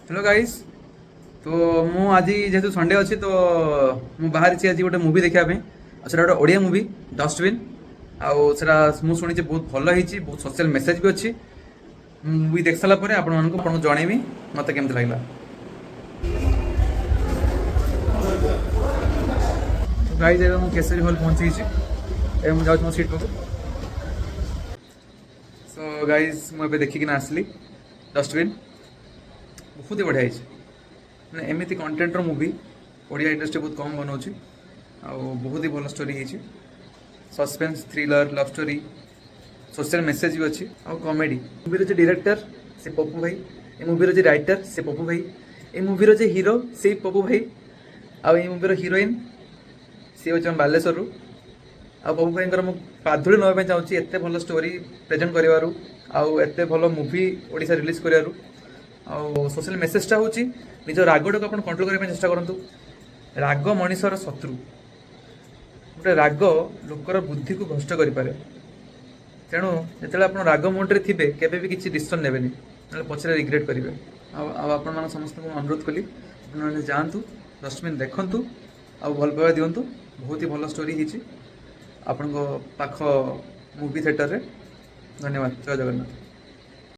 Hello guys. तो ମୁଁ ଆଜି ଯେହେତୁ ସଣ୍ଡେ ଅଛି ତ ମୁଁ ବାହାରିଛି ଆଜି ଗୋଟେ ମୁଭି ଦେଖିବା ପାଇଁ ଆଉ ସେଟା ଗୋଟେ ଓଡ଼ିଆ ମୁଭି ଡଷ୍ଟବିନ୍। ଆଉ ସେଟା ମୁଁ ଶୁଣିଛି ବହୁତ ଭଲ ହେଇଛି, ବହୁତ ସୋସିଆଲ ମେସେଜ ବି ଅଛି। ମୁଁ ମୁଭି ଦେଖି ସାରିଲା ପରେ ଆପଣଙ୍କୁ ଜଣେଇବି ମୋତେ କେମିତି ଲାଗିଲା। ତ ଗାଇସ୍ ଏବେ ମୁଁ କେଶରୀ ହଲ୍ ପହଞ୍ଚିଯାଇଛି। ଏବେ ମୁଁ ଯାଉଛି ମୋ ସିଟ୍ ପାଖକୁ। ସୋ ଗାଇସ୍ ମୁଁ ଏବେ ଦେଖିକିନା ଆସିଲି ଡଷ୍ଟବିନ୍। ବହୁତ ହି ବଢ଼ିଆ ହେଇଛି। ମାନେ ଏମିତି କଣ୍ଟେଣ୍ଟର ମୁଭି ଓଡ଼ିଆ ଇଣ୍ଡଷ୍ଟ୍ରି ବହୁତ କମ୍ ବନାଉଛି। ଆଉ ବହୁତ ହି ଭଲ ଷ୍ଟୋରି ହେଇଛି। Suspense, thriller, love story, social message ବି ଅଛି ଆଉ କମେଡି। ମୁଭିର ଯେ ଡିରେକ୍ଟର ସେ ପପୁ ଭାଇ, ଏ ମୁଭିର ଯେ ରାଇଟର ସେ ପପୁ ଭାଇ, ଏ ମୁଭିର ଯେ ହିରୋ ସେଇ ପପୁ ଭାଇ, ଆଉ ଏ ମୁଭିର ହିରୋଇନ୍ ସିଏ ହେଉଛି ଆମ ବାଲେଶ୍ୱରରୁ। ଆଉ ପପୁ ଭାଇଙ୍କର ମୁଁ ପାଧୁଳି ନେବା ପାଇଁ ଚାହୁଁଛି ଏତେ ଭଲ ଷ୍ଟୋରି ପ୍ରେଜେଣ୍ଟ କରିବାରୁ, ଆଉ ଏତେ ଭଲ ମୁଭି ଓଡ଼ିଶା ରିଲିଜ୍ କରିବାରୁ। ଆଉ ସୋସିଆଲ ମେସେଜଟା ହେଉଛି ନିଜ ରାଗଟାକୁ ଆପଣ କଣ୍ଟ୍ରୋଲ କରିବା ପାଇଁ ଚେଷ୍ଟା କରନ୍ତୁ। ରାଗ ମଣିଷର ଶତ୍ରୁ। ଗୋଟେ ରାଗ ଲୋକର ବୁଦ୍ଧିକୁ ଭ୍ରଷ୍ଟ କରିପାରେ। ତେଣୁ ଯେତେବେଳେ ଆପଣ ରାଗ ମୁଣ୍ଡରେ ଥିବେ କେବେ ବି କିଛି ଡିସିସନ୍ ନେବେନି, ନହେଲେ ପଛରେ ରିଗ୍ରେଟ୍ କରିବେ। ଆଉ ଆପଣମାନେ ସମସ୍ତଙ୍କୁ ମୁଁ ଅନୁରୋଧ କଲି ଆପଣମାନେ ଯାଆନ୍ତୁ, ଡଷ୍ଟବିନ୍ ଦେଖନ୍ତୁ ଆଉ ଭଲ ପାଇବା ଦିଅନ୍ତୁ। ବହୁତ ହି ଭଲ ଷ୍ଟୋରି ହେଇଛି ଆପଣଙ୍କ ପାଖ ମୁଭି ଥିଏଟରରେ। ଧନ୍ୟବାଦ। ଜୟ ଜଗନ୍ନାଥ।